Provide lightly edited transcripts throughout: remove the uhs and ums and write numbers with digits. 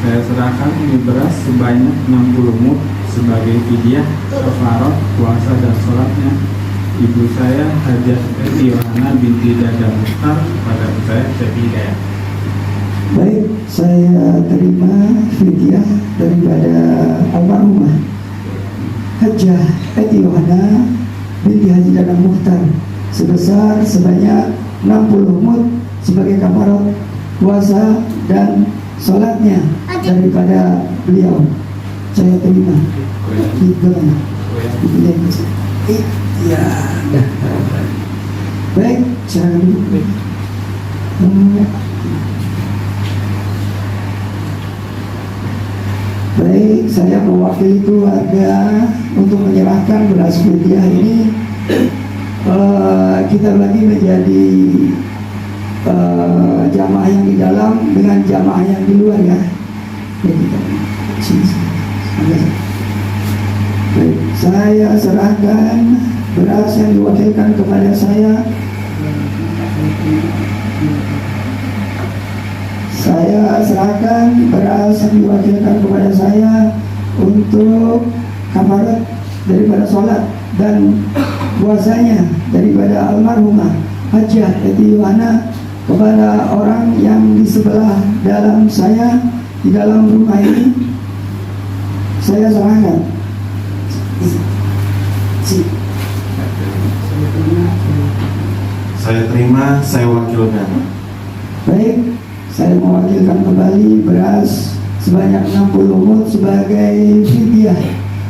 serahkan ini beras sebanyak 60 mud sebagai fidyah kafarat puasa dan sholatnya ibu saya Hajah Yohana binti Dada Mukhtar pada saya Hidayah. Baik, saya terima fidyah daripada almarhumah Hajah Yohana binti Haji Dada Mukhtar sebesar sebanyak 60 mud sebagai kafarat puasa dan sholatnya daripada beliau. Saya terima. Iya. Baik, silakan dulu. Baik, saya mewakili keluarga untuk menyerahkan beras fidyah ini. Kita lagi menjadi jamaah yang di dalam dengan jamaah yang di luar ya. Baik, saya serahkan beras yang diwakilkan kepada saya. Saya serahkan beras yang diwakilkan kepada saya untuk kafarat daripada sholat dan puasanya daripada almarhumah Hajah Yohana kepada orang yang di sebelah dalam saya di dalam rumah ini. Saya serahkan. Saya terima, saya wakilkan. Baik, saya mewakilkan kembali beras sebanyak 60 mud sebagai fidyah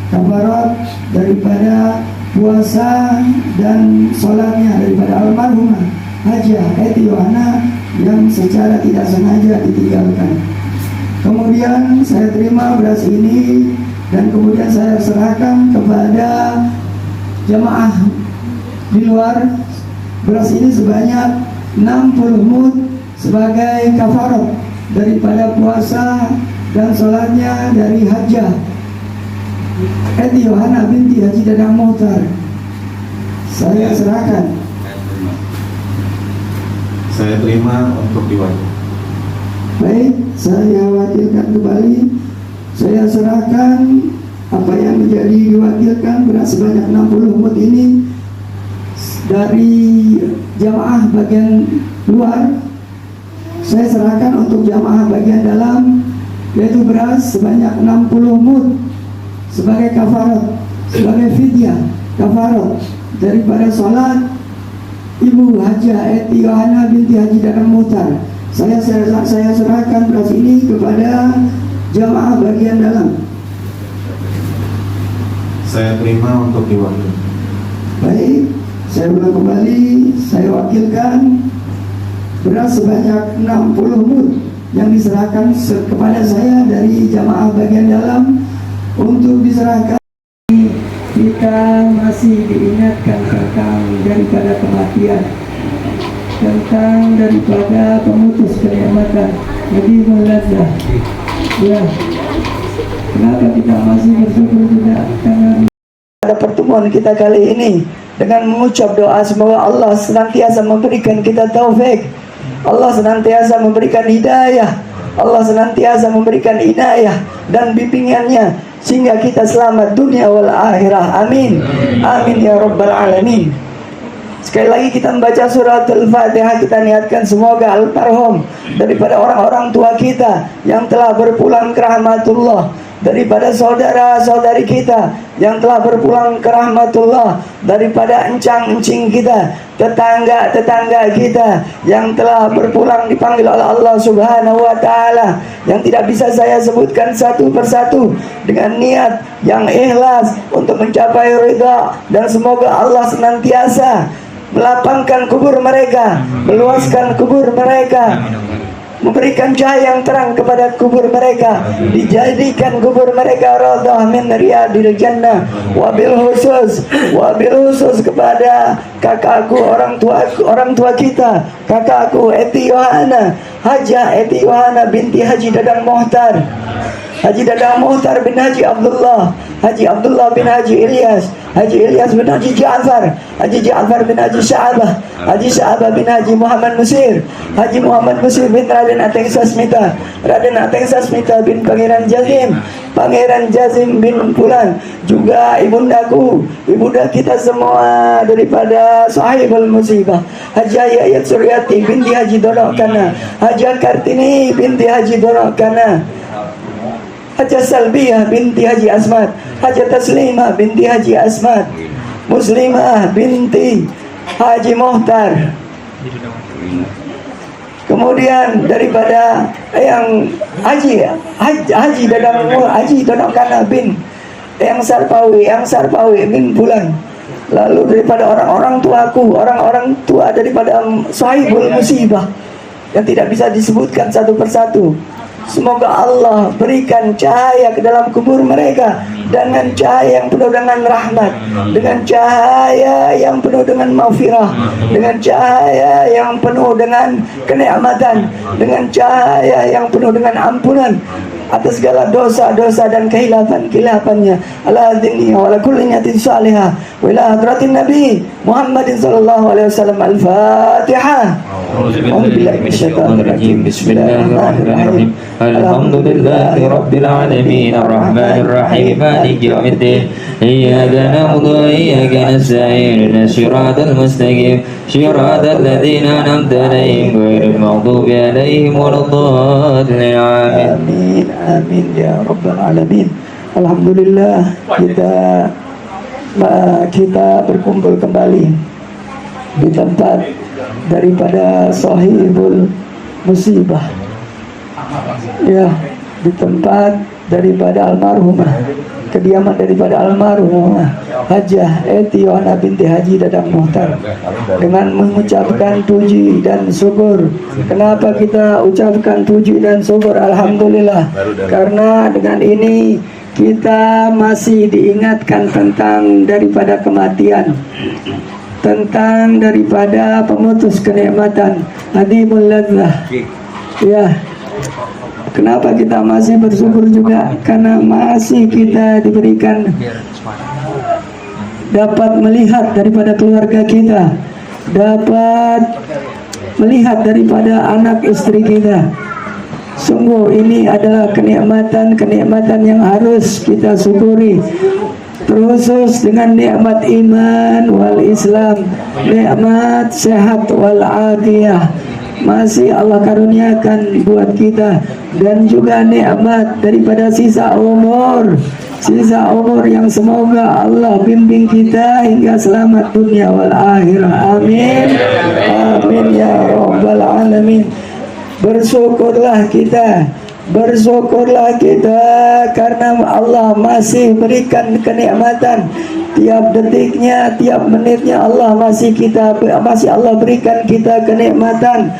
kafarat daripada puasa dan sholatnya daripada almarhumah Hajah Yohana yang secara tidak sengaja ditinggalkan. Kemudian saya terima beras ini dan kemudian saya serahkan kepada jamaah di luar. Beras ini sebanyak 60 mud sebagai kafarat daripada puasa dan sholatnya dari Hajah Yohana binti Haji Dada Mukhtar. Saya serahkan. Saya terima untuk diwakilkan. Baik, saya wakilkan kembali. Saya serahkan apa yang menjadi diwakilkan beras sebanyak 60 mud ini dari jamaah bagian luar. Saya serahkan untuk jamaah bagian dalam, yaitu beras sebanyak 60 mud sebagai kafarat, sebagai fidyah kafarat daripada sholat Ibu Hajah Yohana binti Haji Dada Mukhtar. Saya serahkan beras ini kepada jamaah bagian dalam. Saya terima untuk diwakilkan. Baik, saya ulang kembali. Saya wakilkan beras sebanyak 60 mud yang diserahkan kepada saya dari jamaah bagian dalam untuk diserahkan. Kita masih diingatkan tentang daripada kematian, tentang daripada pemutus kenikmatan. Jadi melanda. Ya, kenapa kita masih bersyukur juga? Karena pada pertemuan kita kali ini dengan mengucap doa semoga Allah senantiasa memberikan kita taufik, Allah senantiasa memberikan hidayah, Allah senantiasa memberikan inayah dan bimbingannya sehingga kita selamat dunia wal akhirah. Amin. Amin ya rabbal alamin. Sekali lagi kita membaca surat Al-Fatihah, kita niatkan semoga almarhum daripada orang-orang tua kita yang telah berpulang ke rahmatullah, daripada saudara-saudari kita yang telah berpulang ke rahmatullah, daripada encang-encing kita, tetangga-tetangga kita yang telah berpulang dipanggil oleh Allah Subhanahu wa taala, yang tidak bisa saya sebutkan satu persatu, dengan niat yang ikhlas untuk mencapai ridha, dan semoga Allah senantiasa melapangkan kubur mereka, meluaskan kubur mereka, memberikan cahaya yang terang kepada kubur mereka, dijadikan kubur mereka radhah min riyadil jannah. Wabil khusus kepada kakakku, orang tua kita, kakakku Yohana, Hajah Yohana binti Haji Dada Mukhtar, Haji Dada Mukhtar bin Haji Abdullah, Haji Abdullah bin Haji Ilyas, Haji Ilyas bin Haji Ja'far, Haji Ja'far bin Haji Sya'bah, Haji Sya'bah bin Haji Muhammad Musir, Haji Muhammad Musir bin Raden Ateng Sasmita, Raden Ateng Sasmita bin Pangeran Jazim, Pangeran Jazim bin Pulan, juga ibundaku, ibunda kita semua daripada Sahibul Musibah, Haji Ayat Suryati binti Haji Donok Kana, Haji Kartini binti Haji Donok Kana, Haji Salbiyah binti Haji Asmat, Haji Taslimah binti Haji Asmat, Muslimah binti Haji Mohtar. Kemudian daripada yang Haji Dadang Haji Donokana bin yang Sarpawi bin Bulan. Lalu daripada orang-orang tuaku, orang-orang tua daripada Sahibul Musibah yang tidak bisa disebutkan satu persatu. Semoga Allah berikan cahaya ke dalam kubur mereka dengan cahaya yang penuh dengan rahmat, dengan cahaya yang penuh dengan maghfirah, dengan cahaya yang penuh dengan kenikmatan, dengan cahaya yang penuh dengan ampunan atas segala dosa-dosa dan kehilapan-kehilapannya. Ala dini wa ala kulli niyatin salihah wa ila hadratin Nabi Muhammadin sallallahu alaihi wasallam. Al-Fatihah. Bismillahirrahmanirrahim. Alhamdulillahi rabbil alamin arrahmanir rahim maliki yaumiddin. Iyyaka na'budu wa iyyaka nasta'in ihdinas siratal mustaqim siratal ladzina an'amta 'alaihim ghairil maghdubi 'alaihim waladdallin. Amin. Amin ya rabbal alamin. Alhamdulillah kita berkumpul kembali di tempat daripada Sahibul Musibah, ya, di tempat daripada almarhumah, kediaman daripada almarhumah Hajah Eti Yohana binti Haji Dadang Mohtar, dengan mengucapkan puji dan syukur. Kenapa kita ucapkan puji dan syukur? Alhamdulillah, karena dengan ini kita masih diingatkan tentang daripada kematian, tentang daripada pemutus kenikmatan, hadimul ladzah. Ya, kenapa kita masih bersyukur juga? Karena masih kita diberikan dapat melihat daripada keluarga kita, dapat melihat daripada anak istri kita. Sungguh ini adalah kenikmatan yang harus kita syukuri, terkhusus dengan nikmat iman wal Islam, nikmat sehat wal afiyah masih Allah karuniakan buat kita, dan juga nikmat daripada sisa umur yang semoga Allah bimbing kita hingga selamat dunia wal akhirah. Amin. Amin ya rabbal alamin. Bersyukurlah kita karena Allah masih berikan kenikmatan tiap detiknya, tiap menitnya. Allah masih Allah berikan kita kenikmatan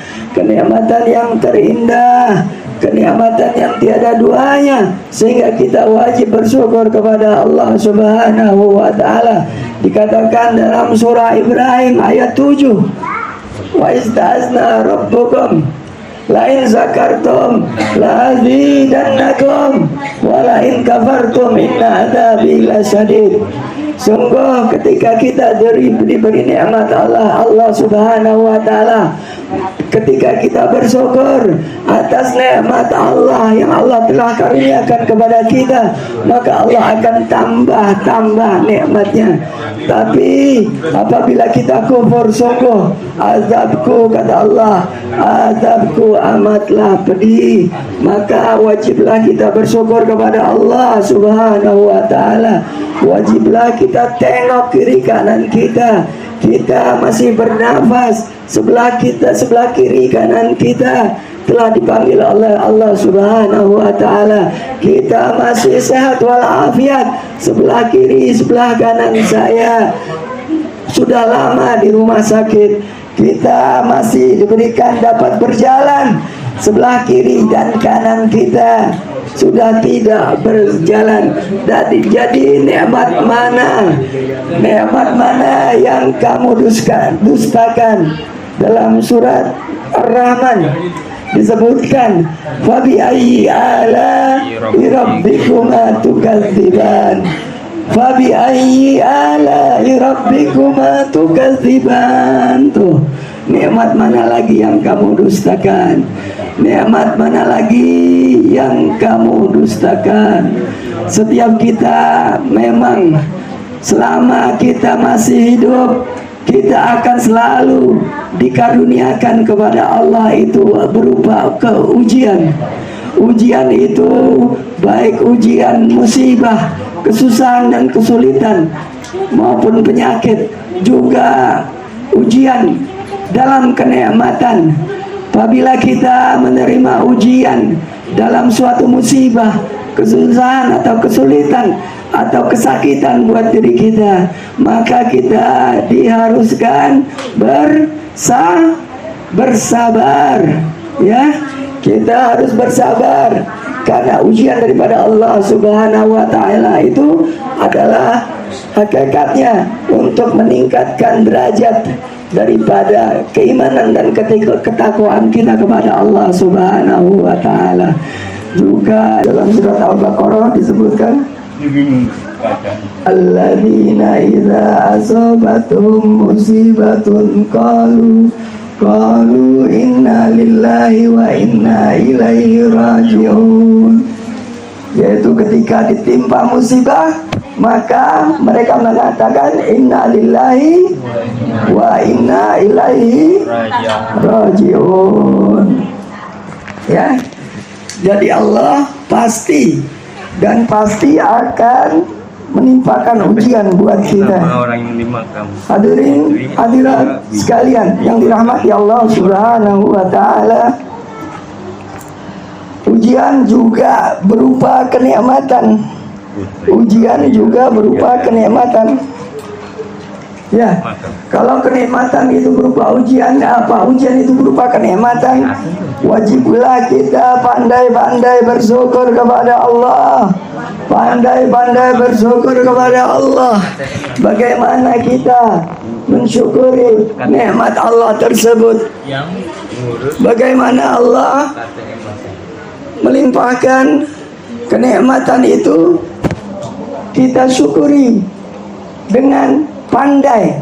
yang terindah, kenikmatan yang tiada duanya, sehingga kita wajib bersyukur kepada Allah Subhanahu wa taala. Dikatakan dalam surah Ibrahim ayat 7, wa istazna rabbukum lain zakartum la'azidannakum walain kafartum inna adzabi lasyadid. Sungguh ketika kita diberi nikmat Allah Subhanahu wa taala, ketika kita bersyukur atas nikmat Allah yang Allah telah karuniakan kepada kita, maka Allah akan tambah nikmatnya. Tapi apabila kita kufur, sungguh azabku, kata Allah, azabku amatlah pedih. Maka wajiblah kita bersyukur kepada Allah Subhanahu wa taala. Wajiblah kita tengok kiri kanan kita masih bernafas, sebelah kiri kanan kita telah dipanggil oleh Allah Subhanahu wa taala. Kita masih sehat walafiat, sebelah kiri sebelah kanan saya sudah lama di rumah sakit. Kita masih diberikan dapat berjalan, sebelah kiri dan kanan kita sudah tidak berjalan. Jadi nikmat mana yang kamu dustakan? Dalam surat Ar-Rahman disebutkan, fabi ayyi ala rabbikuma tukadziban. Fabi ayyi ala'i rabbikuma tukadziban. Tuh, nikmat mana lagi yang kamu dustakan? Nikmat mana lagi yang kamu dustakan? Setiap kita memang selama kita masih hidup, kita akan selalu dikaruniakan kepada Allah itu berupa ujian. Ujian itu baik ujian musibah, kesusahan dan kesulitan maupun penyakit, juga ujian dalam kenikmatan. Apabila kita menerima ujian dalam suatu musibah, kesusahan atau kesulitan atau kesakitan buat diri kita, maka kita diharuskan bersabar, ya. Kita harus bersabar karena ujian daripada Allah Subhanahu wa taala itu adalah hakikatnya untuk meningkatkan derajat daripada keimanan dan ketakwaan kita kepada Allah Subhanahu wa taala. Juga dalam surat Al-Baqarah disebutkan alladzina idza asabatuhum musibatun qalu inna lillahi wa inna ilaihi raji'un. Yaitu ketika ditimpa musibah, maka mereka mengatakan inna lillahi wa inna ilaihi raji'un. Ya. Jadi Allah pasti akan menimpakan ujian buat kita. Hadirin hadirat sekalian yang dirahmati Allah Subhanahu wa taala, ujian juga berupa kenikmatan. Ujian juga berupa kenikmatan. Ya, kalau kenikmatan itu berupa ujian, apa ujian itu berupa kenikmatan, wajiblah kita pandai-pandai bersyukur kepada Allah. Pandai-pandai bersyukur kepada Allah. Bagaimana kita mensyukuri nikmat Allah tersebut? Bagaimana Allah melimpahkan kenikmatan itu? Kita syukuri dengan pandai.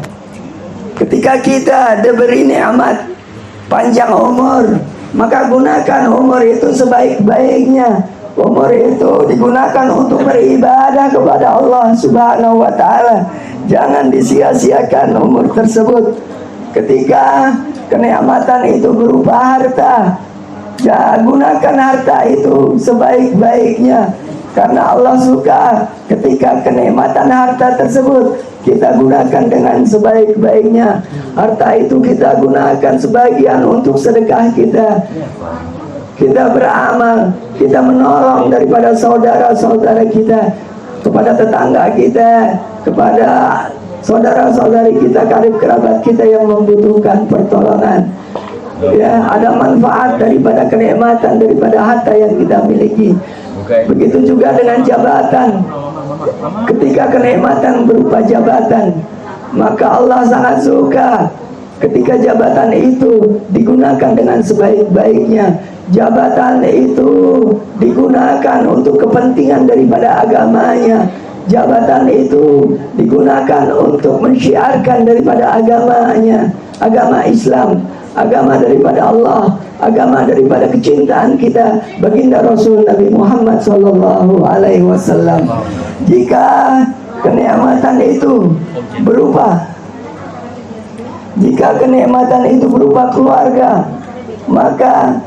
Ketika kita diberi nikmat panjang umur, maka gunakan umur itu sebaik-baiknya. Umur itu digunakan untuk beribadah kepada Allah Subhanahu wa taala. Jangan disia-siakan umur tersebut. Ketika kenikmatan itu berupa harta, gunakan harta itu sebaik-baiknya. Karena Allah suka ketika kenikmatan harta tersebut kita gunakan dengan sebaik-baiknya. Harta itu kita gunakan sebagian untuk sedekah kita. Kita beramal, kita menolong daripada saudara-saudara kita, kepada tetangga kita, kepada saudara-saudari kita, karib kerabat kita yang membutuhkan pertolongan. Ya, ada manfaat daripada kenikmatan, daripada harta yang kita miliki. Begitu juga dengan jabatan. Ketika kenikmatan berupa jabatan, maka Allah sangat suka ketika jabatan itu digunakan dengan sebaik-baiknya. Jabatan itu digunakan untuk kepentingan daripada agamanya. Jabatan itu digunakan untuk mensyiarkan daripada agamanya, agama Islam, agama daripada Allah, agama daripada kecintaan kita baginda Rasul Nabi Muhammad sallallahu alaihi wasallam. Jika kenikmatan itu berupa keluarga, maka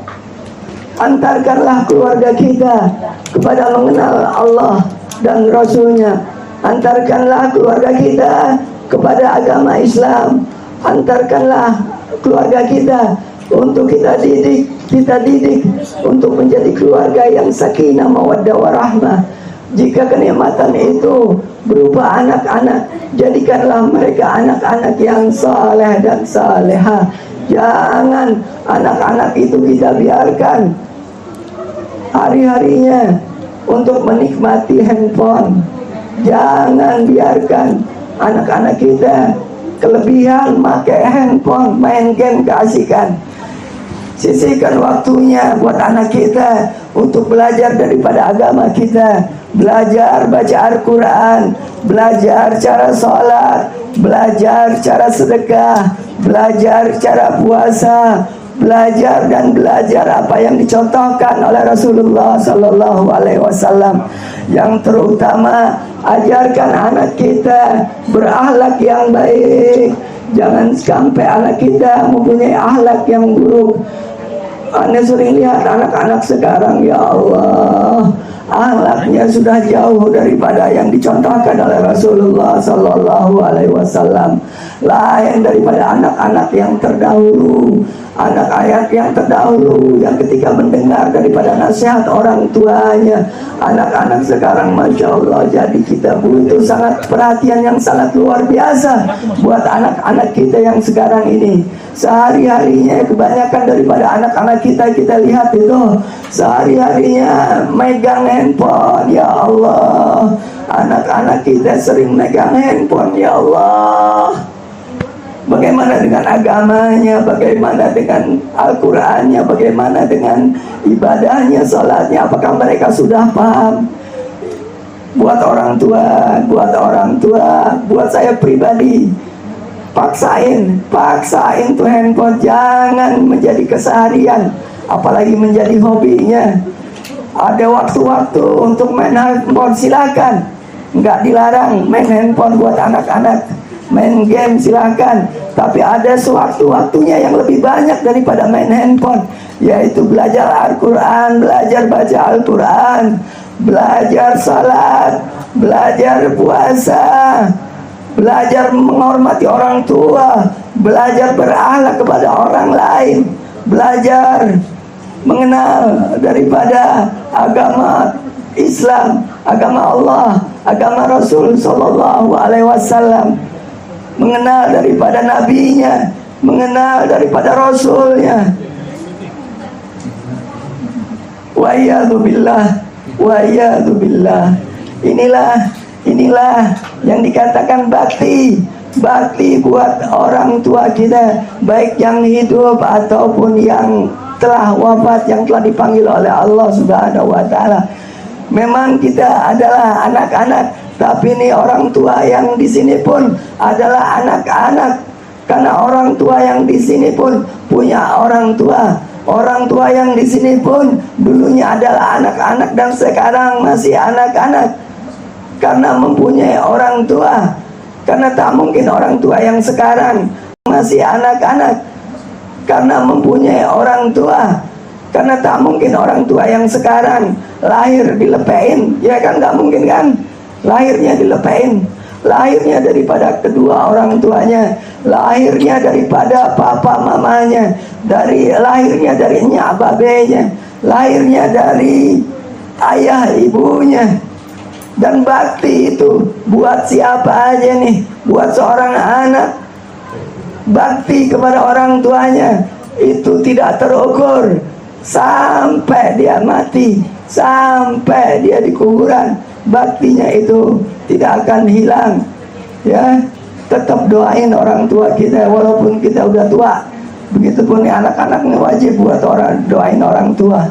antarkanlah keluarga kita kepada mengenal Allah dan Rasulnya. Antarkanlah keluarga kita kepada agama Islam. Antarkanlah keluarga kita untuk kita didik untuk menjadi keluarga yang sakinah mawaddah warahmah. Jika kenikmatan itu berupa anak-anak, jadikanlah mereka anak-anak yang saleh dan salehah. Jangan anak-anak itu kita biarkan hari-harinya untuk menikmati handphone. Jangan biarkan anak-anak kita kelebihan pakai handphone, main game keasikan. Sisihkan waktunya buat anak kita untuk belajar daripada agama kita, belajar baca Al-Quran, belajar cara sholat, belajar cara sedekah, belajar cara puasa, belajar dan belajar apa yang dicontohkan oleh Rasulullah Sallallahu Alaihi Wasallam. Yang terutama, ajarkan anak kita berakhlak yang baik. Jangan sampai anak kita mempunyai akhlak yang buruk. Anda sering lihat anak-anak sekarang, ya Allah, akhlaknya sudah jauh daripada yang dicontohkan oleh Rasulullah Sallallahu Alaihi Wasallam. Lain daripada anak-anak yang terdahulu, anak-anak yang terdahulu yang ketika mendengar daripada nasihat orang tuanya. Anak-anak sekarang, Masya Allah, jadi kita butuh sangat perhatian yang sangat luar biasa buat anak-anak kita yang sekarang ini. Sehari-harinya kebanyakan daripada anak-anak kita lihat itu sehari-harinya megang handphone, ya Allah. Anak-anak kita sering megang handphone, ya Allah. Bagaimana dengan agamanya, bagaimana dengan Al-Qurannya, bagaimana dengan ibadahnya, salatnya, apakah mereka sudah paham? Buat orang tua, buat saya pribadi, paksain tuh handphone, jangan menjadi keseharian, apalagi menjadi hobinya. Ada waktu-waktu untuk main handphone, silakan, nggak dilarang main handphone buat anak-anak. Main game silahkan, tapi ada sewaktu-waktunya yang lebih banyak daripada main handphone, yaitu belajar Al-Quran, belajar baca Al-Quran, belajar salat, belajar puasa, belajar menghormati orang tua, belajar berakhlak kepada orang lain, belajar mengenal daripada agama Islam, agama Allah, agama Rasul Sallallahu Alaihi Wasallam, mengenal daripada nabinya, mengenal daripada rasulnya. Wa iyadu billah. Inilah yang dikatakan bakti buat orang tua kita, baik yang hidup ataupun yang telah wafat, yang telah dipanggil oleh Allah Subhanahu wa taala. Memang kita adalah anak-anak, tapi ini orang tua yang di sini pun adalah anak-anak, karena orang tua yang di sini pun punya orang tua. Orang tua yang di sini pun dulunya adalah anak-anak dan sekarang masih anak-anak, karena mempunyai orang tua. Karena tak mungkin orang tua yang sekarang masih anak-anak karena mempunyai orang tua. Karena tak mungkin orang tua yang sekarang lahir dilepein, ya kan, nggak mungkin kan? Lahirnya dilepein, lahirnya daripada kedua orang tuanya, lahirnya daripada papa mamanya, lahirnya dari nyak babenya, lahirnya dari ayah ibunya. Dan bakti itu buat siapa aja nih? Buat seorang anak, bakti kepada orang tuanya itu tidak terukur sampai dia mati, sampai dia di kuburan. Baktinya itu tidak akan hilang, ya. Tetap doain orang tua kita walaupun kita udah tua. Begitupun anak-anaknya wajib buat doain orang tua.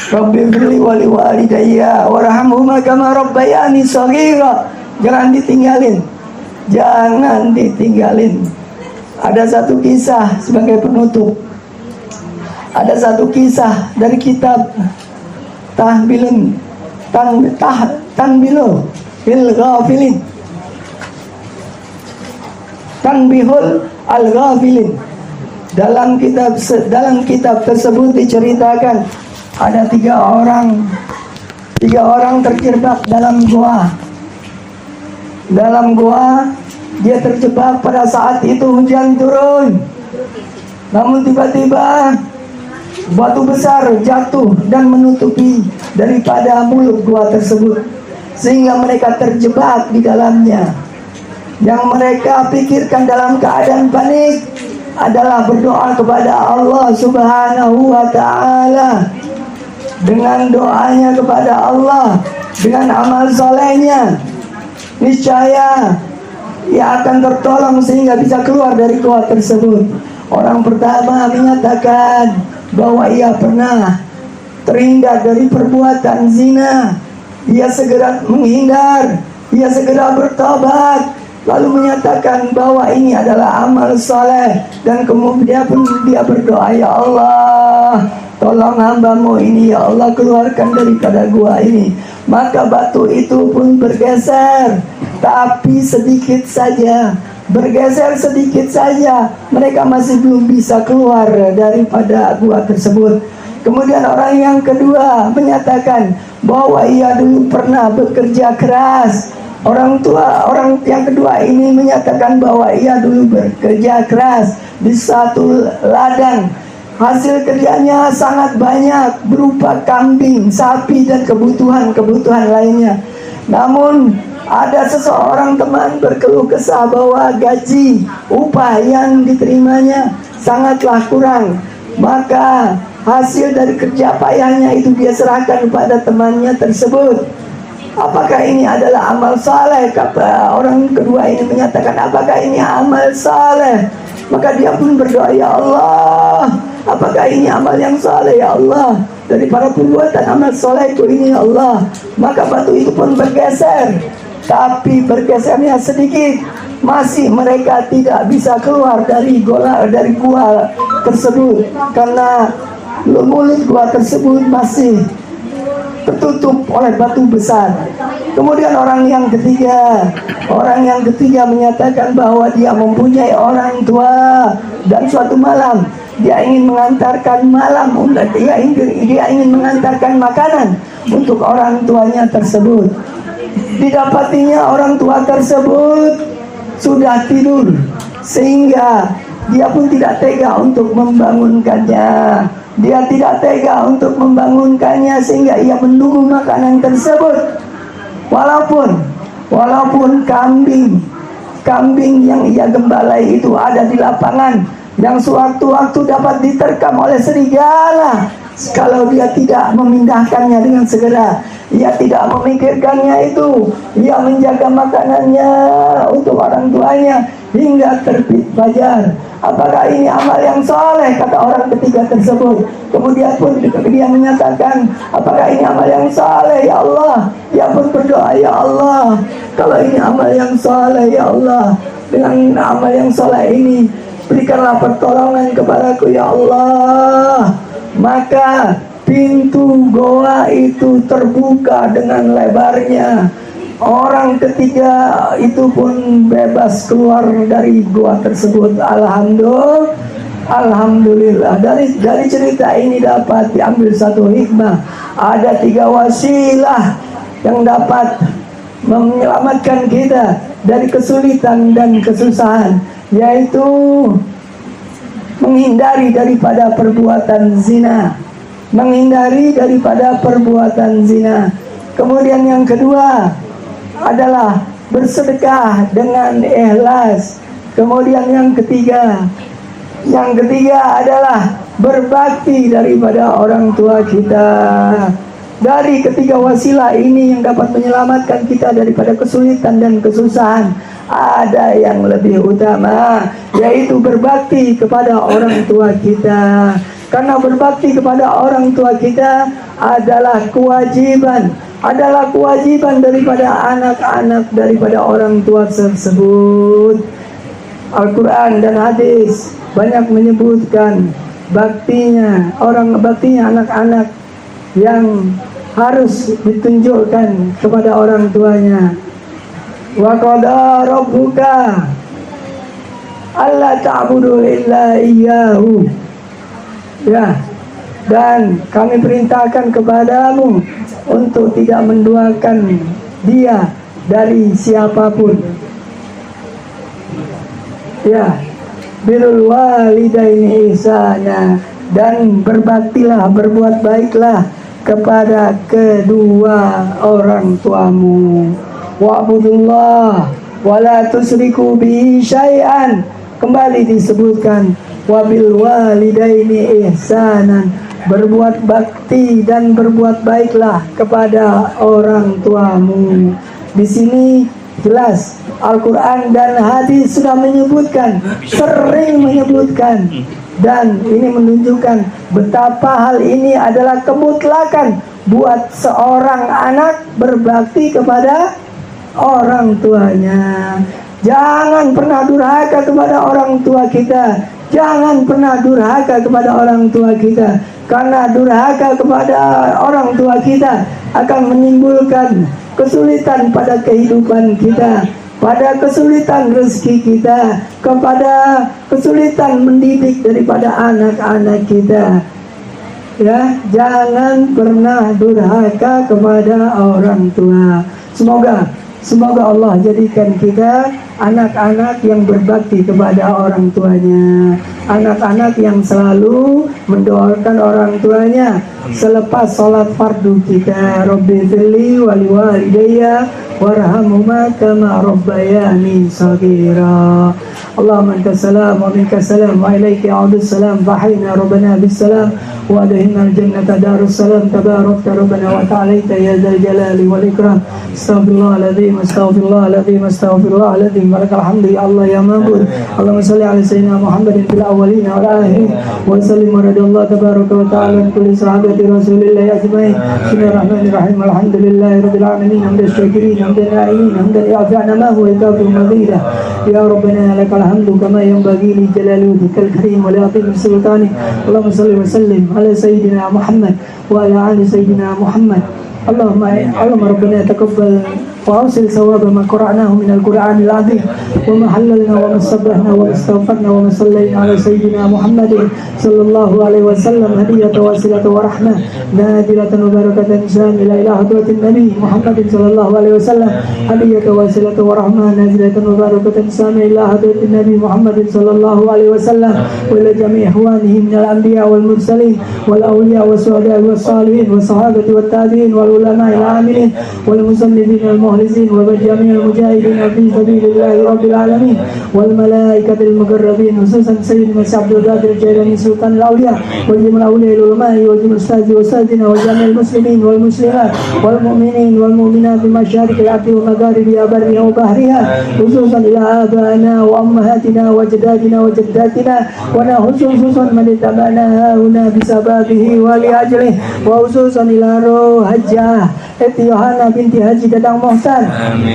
Rabbi firli wali walidayya warhamhuma kama rabbayani shaghira. Jangan ditinggalin, jangan ditinggalin. Ada satu kisah sebagai penutup. Ada satu kisah dari kitab Tanbihul Al-Ghafilin. Tanbihul Al-Ghafilin. Dalam kitab tersebut diceritakan ada tiga orang terjebak dalam gua. Dalam gua dia terjebak pada saat itu hujan turun. Namun tiba-tiba batu besar jatuh dan menutupi daripada mulut gua tersebut, sehingga mereka terjebak di dalamnya. Yang mereka pikirkan dalam keadaan panik adalah berdoa kepada Allah Subhanahu wa ta'ala. Dengan doanya kepada Allah, dengan amal solehnya, niscaya ia akan tertolong sehingga bisa keluar dari gua tersebut. Orang pertama menyatakan bahwa ia pernah terhindar dari perbuatan zina. Ia segera menghindar, ia segera bertobat, lalu menyatakan bahwa ini adalah amal soleh. Dan kemudian pun dia berdoa, ya Allah, tolong hambamu ini ya Allah, keluarkan daripada gua ini. Maka batu itu pun bergeser, tapi sedikit saja, bergeser sedikit saja. Mereka masih belum bisa keluar daripada gua tersebut. Kemudian orang yang kedua menyatakan bahwa ia dulu pernah bekerja keras. Orang yang kedua ini menyatakan bahwa ia dulu bekerja keras di satu ladang. Hasil kerjanya sangat banyak, berupa kambing, sapi, dan kebutuhan-kebutuhan lainnya. Namun ada seseorang teman berkeluh kesah bahwa gaji upah yang diterimanya sangatlah kurang. Maka hasil dari kerja payahnya itu dia serahkan kepada temannya tersebut. Apakah ini adalah amal saleh? Kata orang kedua ini menyatakan, apakah ini amal saleh? Maka dia pun berdoa, ya Allah, apakah ini amal yang saleh ya Allah? Dari para perbuatan amal saleh itu ini ya Allah. Maka batu itu pun bergeser, tapi bergesernya sedikit. Masih mereka tidak bisa keluar dari gua tersebut, karena mulut gua tersebut masih tertutup oleh batu besar. Kemudian orang yang ketiga menyatakan bahwa dia mempunyai orang tua, dan suatu malam dia ingin mengantarkan dia ingin mengantarkan makanan untuk orang tuanya tersebut. Didapatinya orang tua tersebut sudah tidur, sehingga dia pun tidak tega untuk membangunkannya. Sehingga ia menunggu makanan tersebut. Walaupun kambing yang ia gembalai itu ada di lapangan, yang sewaktu-waktu dapat diterkam oleh serigala, kalau dia tidak memindahkannya dengan segera, ia tidak memikirkannya itu, ia menjaga makanannya untuk orang tuanya hingga terbit fajar. Apakah ini amal yang soleh? Kata orang ketiga tersebut. Kemudian pun dia menyatakan, apakah ini amal yang soleh ya Allah? Dia pun berdoa, ya Allah, kalau ini amal yang soleh ya Allah, dengan amal yang soleh ini berikanlah pertolongan kepadaku ya Allah. Maka pintu goa itu terbuka dengan lebarnya. Orang ketiga itu pun bebas keluar dari gua tersebut. Alhamdulillah. Dari cerita ini dapat diambil satu hikmah. Ada 3 wasilah yang dapat menyelamatkan kita dari kesulitan dan kesusahan, yaitu menghindari daripada perbuatan zina. Kemudian yang kedua adalah bersedekah dengan ikhlas. Kemudian yang ketiga adalah berbakti daripada orang tua kita. Dari ketiga wasilah ini yang dapat menyelamatkan kita daripada kesulitan dan kesusahan, ada yang lebih utama, yaitu berbakti kepada orang tua kita. Karena berbakti kepada orang tua kita adalah kewajiban daripada anak-anak daripada orang tua tersebut. Al-Quran dan hadis banyak menyebutkan baktinya anak-anak yang harus ditunjukkan kepada orang tuanya. Wa qada rabbuka alla ta'budu illa iyyahu. Ya, dan kami perintahkan kepadamu untuk tidak menduakan dia dari siapapun. Ya, birrul walidaini ihsana, dan berbaktilah, berbuat baiklah kepada kedua orang tuamu. Wa'budullah wa la tusyriku bihi syai'an. Kembali disebutkan wabil walidaini ihsanan, berbuat bakti dan berbuat baiklah kepada orang tuamu. Di sini Jelas Al-Quran dan hadis sudah menyebutkan, sering menyebutkan, dan ini menunjukkan betapa hal ini adalah kemutlakan buat seorang anak berbakti kepada orang tuanya. Jangan pernah durhaka kepada orang tua kita. Jangan pernah durhaka kepada orang tua kita. Karena durhaka kepada orang tua kita akan menimbulkan kesulitan pada kehidupan kita, pada kesulitan rezeki kita, kepada kesulitan mendidik daripada anak-anak kita. Ya, jangan pernah durhaka kepada orang tua. Semoga Allah jadikan kita anak-anak yang berbakti kepada orang tuanya, anak-anak yang selalu mendoakan orang tuanya selepas sholat fardu kita. Rabbi firli wali walidayya warhamhuma kama rabbayani shaghira. Allahumma antas salam wa minkas salam wa ilaika ya'udus salam fahayna rabbana bis salam wa adkhilna al-jannata darus salam tabarakta rabbana wa ta'alaita ya dzal jalali wal ikram. Astaghfirullahaladzim astaghfirullahaladzim astaghfirullahaladzim. Barakal hamdu ya Allah ya ma'bud. Allahumma shalli ala sayyidina Muhammadin fil awwalin wal akhirin wa sallim wa radiyallahu tabaraka wa ta'ala an kulli sahabati rasulillahi ajma'in. Bismillahirrahmanirrahim. Alhamdulillahi rabbil alamin. Hamdan syakirin hamdan na'imin hamdan ya'fa'na ma huwa yakafu mazidah. Ya Rabbana lakal hamdu kama yanbaghi li jalali wajhikal karim wa li 'azimi sultanik. Allahumma shalli wa sallim ala sayyidina Muhammad wa ala ali sayyidina Muhammad. Allahumma rabbana taqabbal وأوصل ثواب ما قرأناه من القرآن العظيم وما حللنا وما سبحنا وما استغفرنا وما صلينا على سيدنا محمد صلى الله عليه وسلم هدية واصلة ورحمة نادرة وبركة شاملة إلى حضرة النبي محمد صلى الله عليه وسلم هدية واصلة ورحمة نادرة وبركة شاملة إلى حضرة النبي محمد صلى الله عليه وسلم وإلى جميع إخوانه من الأنبياء والمرسلين والأولياء والشهداء والصالحين والصحابة والتابعين والعلماء العاملين والمصنفين المهلكين وجميع المجاهدين في سبيل الله رب العالمين والملائكة المقربين خصوصا سيدنا عبد القادر الجيلاني سلطان الأولياء وجميع الأولياء العلماء وجميع الأستاذ والأستاذين وجميع المسلمين والمسلمات والمؤمنين والمؤمنات بمشارق الأرض ومغاربها برها وبحرها خصوصا إلى آبائنا وأمهاتنا وجدادنا وجداتنا خصوصا من اتبعنا هنا بسببه ولأجله وخصوصا إلى روح حجة Yohana binti Haji Dadang Mohsan.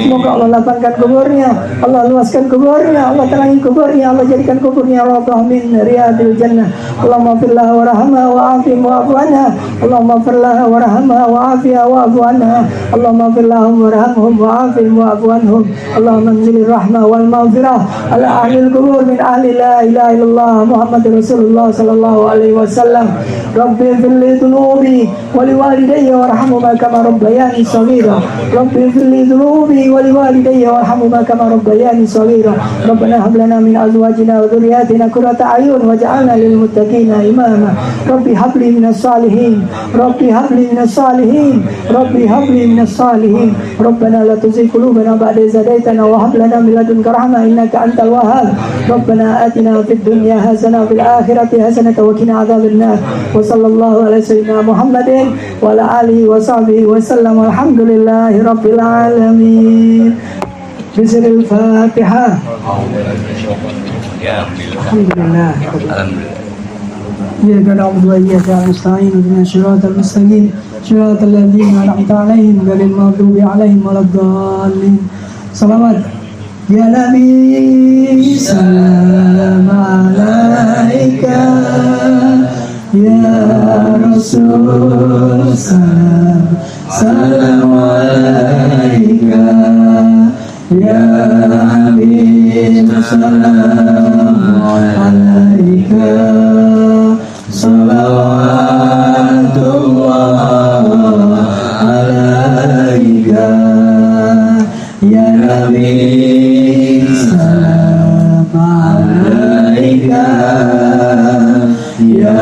Semoga Allah lapangkan kuburnya, Allah luaskan kuburnya, Allah terangi kuburnya, Allah jadikan kuburnya Allah min riyadil jannah. Allahumma firlah wa rahmah wa afim wa afu anha. Allahumma firlah wa rahmah wa afiya wa afu anha. Allahumma firlahum wa rahmhum wa afim wa afu anhum. Allahumma anzilir rahmah wal maghfirah ala ahlil kubur min ahli la ilaha illallah Muhammad Rasulullah sallallahu alaihi wasallam. Rabbi firli dhunubi wa liwalidayya warhamhuma kama rabbayani صغيرا رب اغفر لي ذنوبي ولوالدي وارحمهما كما ربياني صغيرا ربنا هب لنا من ازواجنا وذرياتنا قرة اعين واجعلنا للمتقين اماما رب هب لي من الصالحين رب هب لي من الصالحين رب هب لي من الصالحين ربنا لا تزغ قلوبنا بعد إذ هديتنا وهب لنا من لدنك رحمة انك انت الوهاب ربنا آتنا في الدنيا حسنة وفي الآخرة حسنة وقنا عذاب النار وصلى الله على سيدنا محمد وعلى آله وصحبه وسلم والحمد لله رب العالمين. بسم الفاتحة. الحمد لله. إياك نعبد وإياك نستعين اهدنا الصراط المستقيم صراط الذين أنعمت عليهم غير المغضوب عليهم ولا الضالين. صلوات يا نبي سلام عليك يا رسول سلام عليك يا حبيب سلام عليك صلوات الله عليك يا نبي سلام عليك يا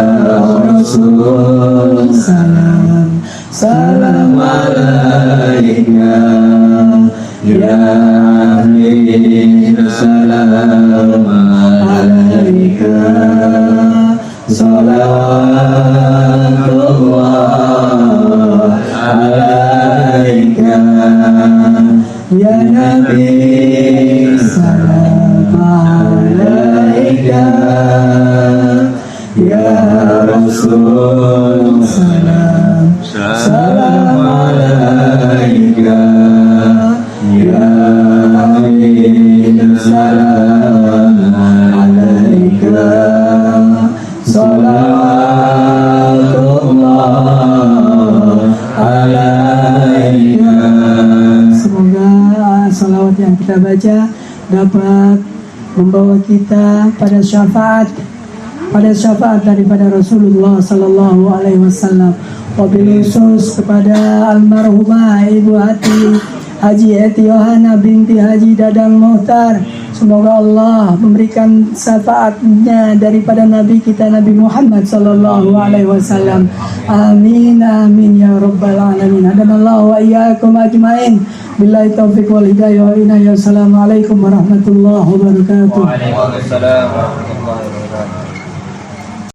رسول سلام عليك يا حبيب سلام عليك صلوات الله عليك Ya Nabi salam alaika, Ya Rasul salam alaika, Ya Amin salam alaika, salawatullah alaika. Semoga salawat yang kita baca dapat membawa kita pada syafaat daripada Rasulullah Sallallahu Alaihi Wasallam. Wabil khusus kepada almarhumah Ibu Haji Eti Yohana binti Haji Dadang Muhtar. Semoga Allah memberikan syafaatnya daripada Nabi kita Nabi Muhammad Sallallahu Alaihi Wasallam. Amin amin ya rabbal alamin. Hadanallahu wa iyyakum ajmain. Billahi taufiq wal hidayah wa inayah. Assalamualaikum warahmatullahi wabarakatuh. Waalaikumsalam warahmatullahi wabarakatuh.